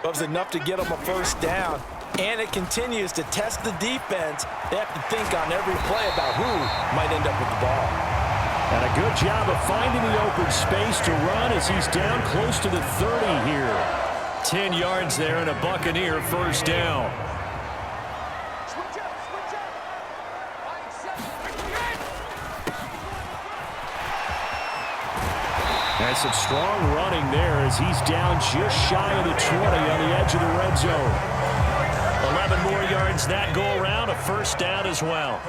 It was enough to get them a first down, and it continues to test the defense. They have to think on every play about who might end up with the ball. And a good job of finding the open space to run as he's down close to the 30 here. 10 yards there and a Buccaneer first down. And some strong running there as he's down just shy of the 20 on the edge of the red zone. 11 more yards that go around, a first down as well.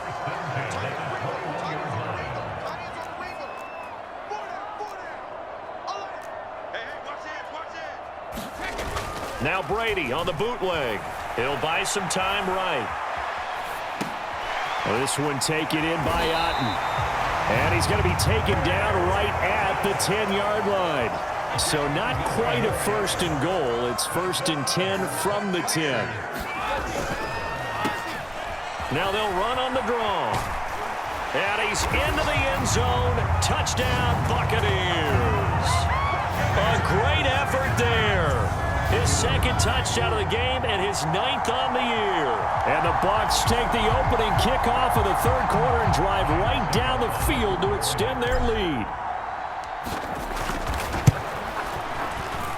Now Brady on the bootleg. He'll buy some time right. Well, this one taken in by Otten. And he's going to be taken down right at the 10-yard line. So not quite a first and goal. It's first and 10 from the 10. Now they'll run on the draw. And he's into the end zone. Touchdown, Buccaneers. A great effort there. His second touchdown of the game and his 9th on the year. And the Bucs take the opening kickoff of the third quarter and drive right down the field to extend their lead.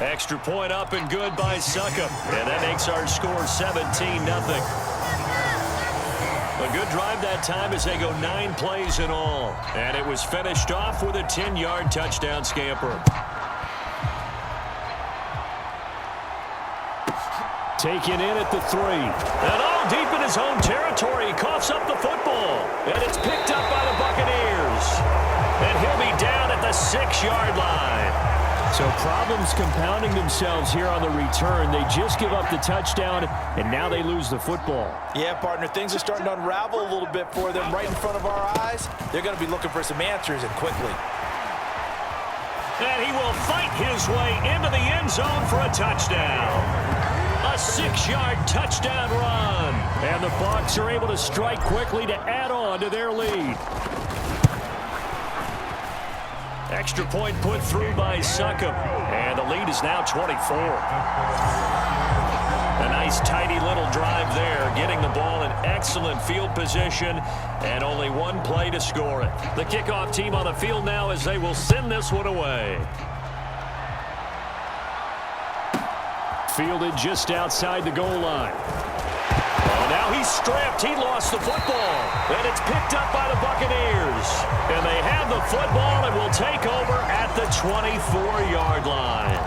Extra point up and good by Succop. And that makes our score 17-0. A good drive that time as they go 9 plays in all. And it was finished off with a 10-yard touchdown scamper. Taken in at the 3. And all deep in his own territory. He coughs up the football. And it's picked up by the Buccaneers. And he'll be down at the 6-yard line. So problems compounding themselves here on the return. They just give up the touchdown, and now they lose the football. Yeah, partner, things are starting to unravel a little bit for them right in front of our eyes. They're going to be looking for some answers, and quickly. And he will fight his way into the end zone for a touchdown. A 6-yard touchdown run. And the Bucs are able to strike quickly to add on to their lead. Extra point put through by Succop. And the lead is now 24. A nice tidy little drive there, getting the ball in excellent field position, and only one play to score it. The kickoff team on the field now as they will send this one away. Fielded just outside the goal line. Oh, now he's stripped. He lost the football. And it's picked up by the Buccaneers. And they have the football and will take over at the 24-yard line.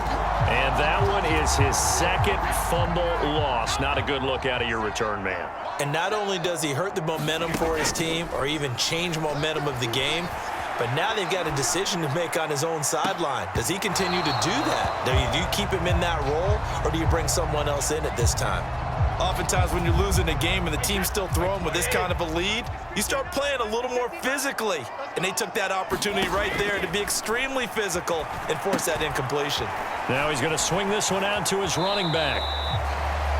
And that one is his second fumble loss. Not a good look out of your return man. And not only does he hurt the momentum for his team or even change momentum of the game, but now they've got a decision to make on his own sideline. Does he continue to do that? Do you keep him in that role, or do you bring someone else in at this time? Oftentimes when you're losing a game and the team's still throwing with this kind of a lead, you start playing a little more physically. And they took that opportunity right there to be extremely physical and force that incompletion. Now he's going to swing this one out to his running back.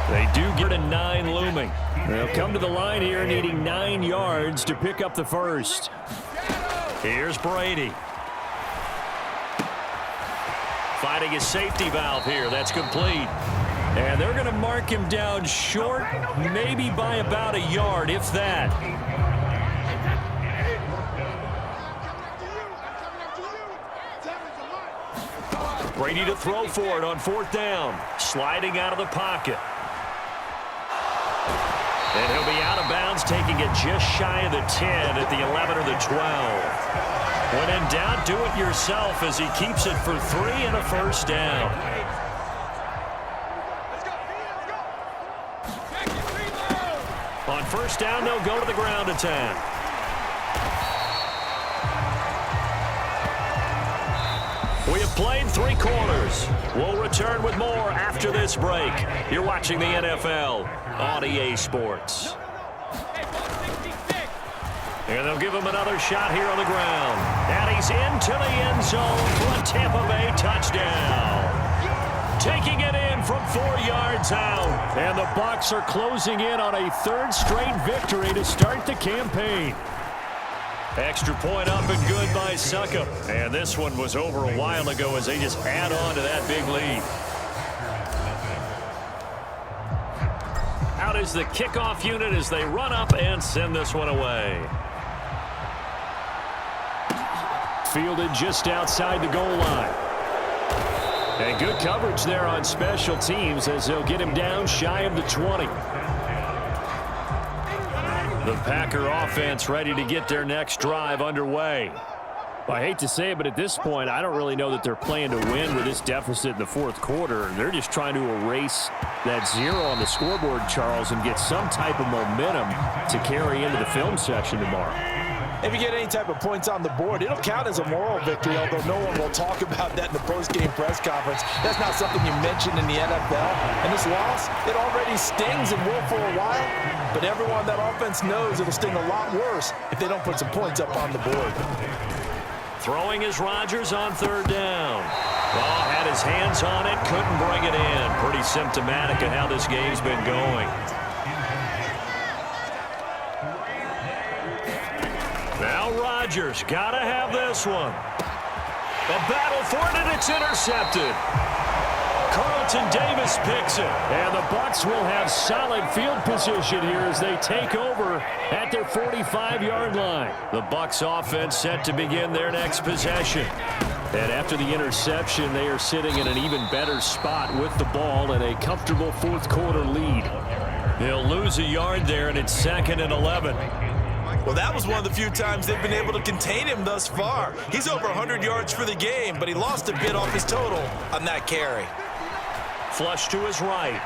They do get a 9 looming. They'll come to the line here needing 9 yards to pick up the first. Here's Brady. Finding his safety valve here. That's complete. And they're going to mark him down short, maybe by about a yard, if that. Brady to throw for it on 4th down. Sliding out of the pocket. And he'll be out of bounds, taking it just shy of the 10 at the 11 or the 12. When in doubt, do it yourself as he keeps it for 3 and a first down. On first down, they'll go to the ground attack. We have played 3 quarters. We'll return with more after this break. You're watching the NFL on EA Sports. And they'll give him another shot here on the ground. And he's into the end zone for a Tampa Bay touchdown. Taking it in from 4 yards out. And the Bucs are closing in on a 3rd straight victory to start the campaign. Extra point up and good by Succop. And this one was over a while ago as they just add on to that big lead. is the kickoff unit as they run up and send this one away. Fielded just outside the goal line. And good coverage there on special teams as they'll get him down shy of the 20. The Packer offense ready to get their next drive underway. I hate to say it, but at this point, I don't really know that they're playing to win with this deficit in the fourth quarter. They're just trying to erase that 0 on the scoreboard, Charles, and get some type of momentum to carry into the film section tomorrow. If you get any type of points on the board, it'll count as a moral victory, although no one will talk about that in the post-game press conference. That's not something you mention in the NFL. And this loss, it already stings and will for a while, but everyone on that offense knows it'll sting a lot worse if they don't put some points up on the board. Throwing is Rodgers on third down. Oh, had his hands on it, couldn't bring it in. Pretty symptomatic of how this game's been going. Now Rodgers, gotta have this one. A battle for it, and it's intercepted. Carlton Davis picks it. And the Bucs will have solid field position here as they take over at their 45-yard line. The Bucs offense set to begin their next possession. And after the interception, they are sitting in an even better spot with the ball and a comfortable fourth quarter lead. They'll lose a yard there, and it's 2nd and 11. Well, that was one of the few times they've been able to contain him thus far. He's over 100 yards for the game, but he lost a bit off his total on that carry. Flush to his right.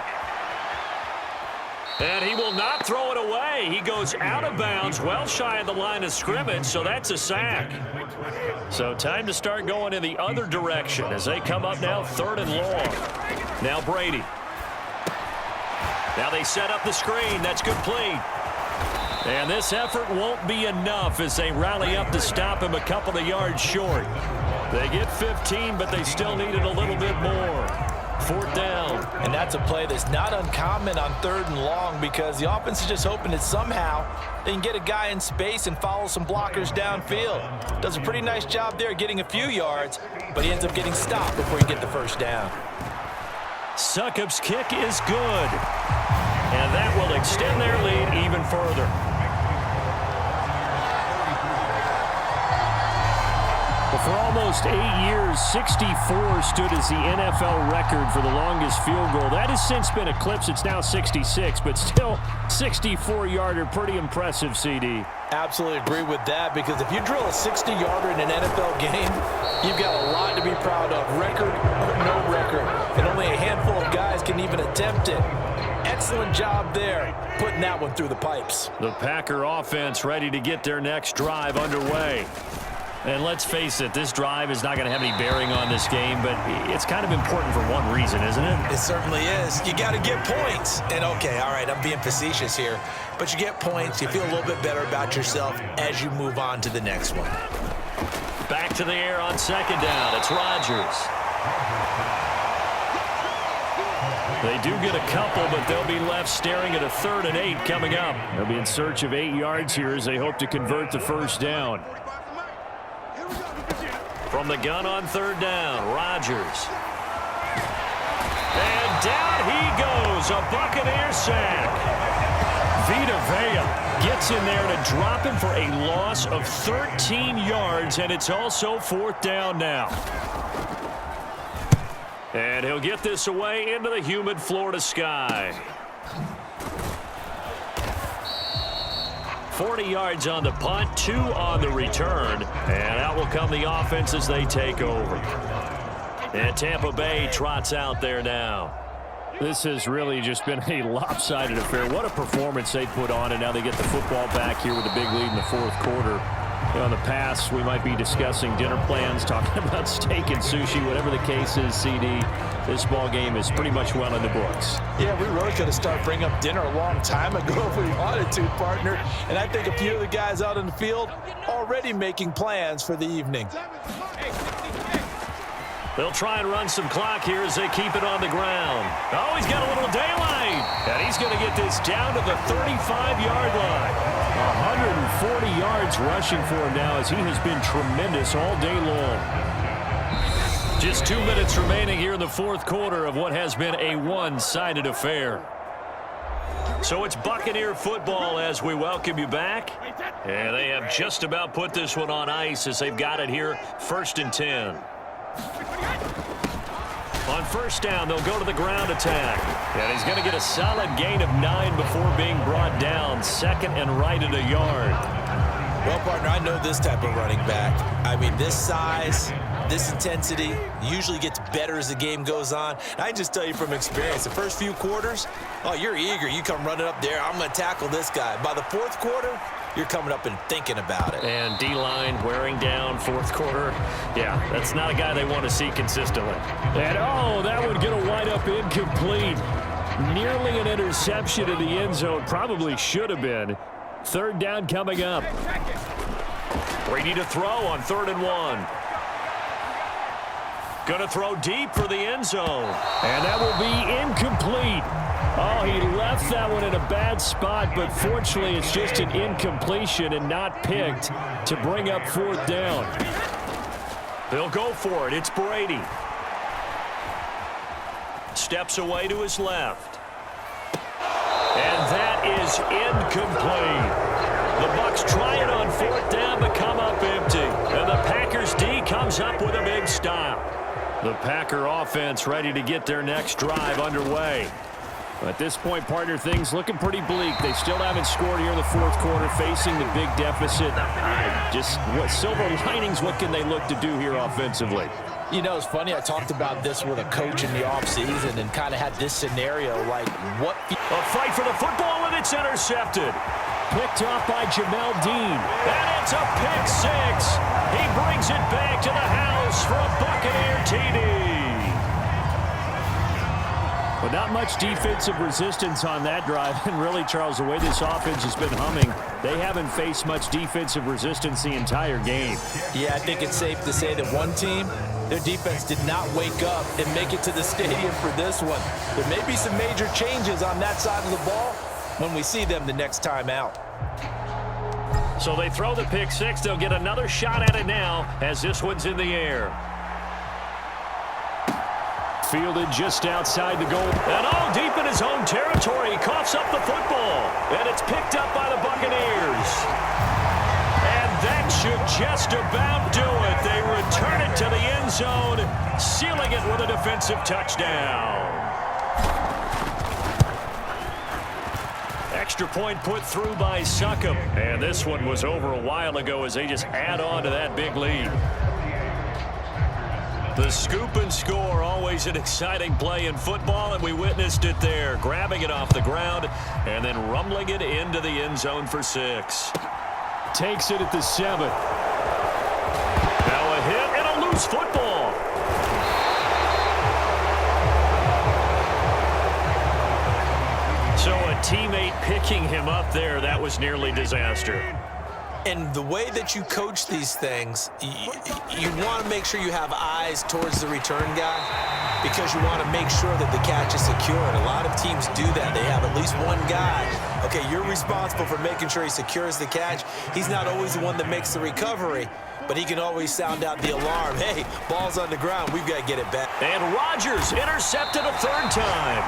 And he will not throw it away. He goes out of bounds, well shy of the line of scrimmage, so that's a sack. So time to start going in the other direction as they come up now 3rd and long. Now Brady. Now they set up the screen. That's complete. And this effort won't be enough as they rally up to stop him a couple of yards short. They get 15, but they still needed a little bit more. 4th down. And that's a play that's not uncommon on 3rd and long because the offense is just hoping that somehow they can get a guy in space and follow some blockers downfield. Does a pretty nice job there getting a few yards, but he ends up getting stopped before he get the first down. Succop's kick is good. And that will extend their lead even further. Well, for almost 8 years, 64 stood as the NFL record for the longest field goal. That has since been eclipsed. It's now 66, but still 64-yarder. Pretty impressive, CD. Absolutely agree with that, because if you drill a 60-yarder in an NFL game, you've got a lot to be proud of. Record or no record. And only a handful of guys can even attempt it. Excellent job there, putting that one through the pipes. The Packer offense ready to get their next drive underway. And let's face it, this drive is not going to have any bearing on this game, but it's kind of important for one reason, isn't it? It certainly is. You got to get points. And okay, all right, I'm being facetious here, but you get points, you feel a little bit better about yourself as you move on to the next one. Back to the air on 2nd down. It's Rodgers. They do get a couple, but they'll be left staring at a 3rd and 8 coming up. They'll be in search of 8 yards here as they hope to convert the first down. From the gun on 3rd down, Rodgers. And down he goes, a Buccaneer sack. Vita Vea gets in there to drop him for a loss of 13 yards, and it's also 4th down now. And he'll get this away into the humid Florida sky. 40 yards on the punt, 2 on the return. And out will come the offense as they take over. And Tampa Bay trots out there now. This has really just been a lopsided affair. What a performance they put on, and now they get the football back here with a big lead in the 4th quarter. You know, in the past, we might be discussing dinner plans, talking about steak and sushi, whatever the case is, CD. This ball game is pretty much well in the books. Yeah, we really could have started bringing up dinner a long time ago if we wanted to, partner. And I think a few of the guys out in the field already making plans for the evening. They'll try and run some clock here as they keep it on the ground. Oh, he's got a little daylight. And he's going to get this down to the 35-yard line. 140 yards rushing for him now as he has been tremendous all day long. Just 2 minutes remaining here in the 4th quarter of what has been a one-sided affair. So it's Buccaneer football as we welcome you back. And they have just about put this one on ice as they've got it here, 1st and 10. On first down, they'll go to the ground attack. And he's going to get a solid gain of 9 before being brought down. 2nd and right at a yard. Well, partner, I know this type of running back. I mean, this size, this intensity usually gets better as the game goes on. And I can just tell you from experience, the first few quarters, oh, you're eager. You come running up there, I'm going to tackle this guy. By the 4th quarter, you're coming up and thinking about it. And D-line wearing down 4th quarter. Yeah, that's not a guy they want to see consistently. And, oh, that would get a wide-up incomplete. Nearly an interception in the end zone. Probably should have been. 3rd down coming up. Brady to throw on 3rd and 1. Going to throw deep for the end zone. And that will be incomplete. Oh, he left that one in a bad spot, but fortunately it's just an incompletion and not picked to bring up 4th down. They'll go for it. It's Brady. Steps away to his left. And that is incomplete. The Bucs try it on 4th down, but come up empty. And the Packers D comes up with a big stop. The Packer offense ready to get their next drive underway. At this point, partner, things looking pretty bleak. They still haven't scored here in the 4th quarter, facing the big deficit. What silver linings, what can they look to do here offensively? You know, it's funny. I talked about this with a coach in the offseason and kind of had this scenario like what. A fight for the football, and it's intercepted. Picked off by Jamel Dean. And it's a pick 6. He brings it back to the house for a Buccaneer TD. But not much defensive resistance on that drive. And really, Charles, the way this offense has been humming, they haven't faced much defensive resistance the entire game. Yeah, I think it's safe to say that one team, their defense did not wake up and make it to the stadium for this one. There may be some major changes on that side of the ball when we see them the next time out. So they throw the pick 6. They'll get another shot at it now as this one's in the air. Fielded just outside the goal. And all deep in his own territory. He coughs up the football. And it's picked up by the Buccaneers. And that should just about do it. They return it to the end zone, sealing it with a defensive touchdown. Extra point put through by Succop. And this one was over a while ago as they just add on to that big lead. The scoop and score, always an exciting play in football, and we witnessed it there, grabbing it off the ground and then rumbling it into the end zone for 6. Takes it at the 7. Now a hit and a loose football. So a teammate picking him up there, that was nearly disaster. And the way that you coach these things, you want to make sure you have eyes towards the return guy because you want to make sure that the catch is secure. And a lot of teams do that. They have at least one guy. Okay, you're responsible for making sure he secures the catch. He's not always the one that makes the recovery, but he can always sound out the alarm. Hey, ball's on the ground. We've got to get it back. And Rodgers intercepted a 3rd time.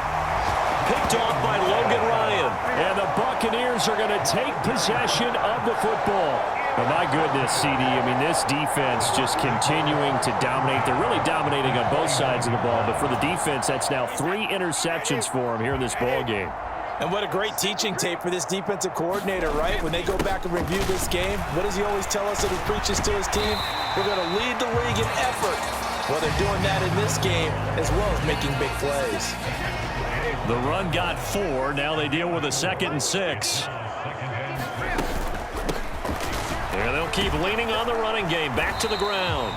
Picked off by Logan Ryan. And the Buccaneers are going to take possession of the football. But my goodness, CD, I mean, this defense just continuing to dominate. They're really dominating on both sides of the ball. But for the defense, that's now 3 interceptions for them here in this ball game. And what a great teaching tape for this defensive coordinator, right? When they go back and review this game, what does he always tell us that he preaches to his team? We're going to lead the league in effort. Well, they're doing that in this game as well as making big plays. The run got 4. Now they deal with a 2nd and 6. And they'll keep leaning on the running game. Back to the ground.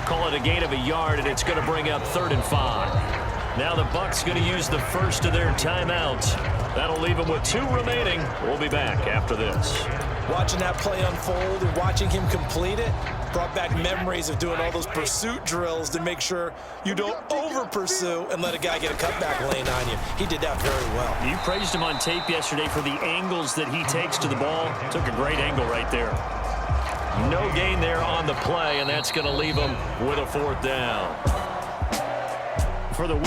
Call it a gain of a yard, and it's going to bring up 3rd and 5. Now the Bucs going to use the first of their timeouts. That'll leave them with 2 remaining. We'll be back after this. Watching that play unfold and watching him complete it brought back memories of doing all those pursuit drills to make sure you don't over-pursue and let a guy get a cutback lane on you. He did that very well. You praised him on tape yesterday for the angles that he takes to the ball. Took a great angle right there. No gain there on the play, and that's going to leave him with a 4th down. For the win.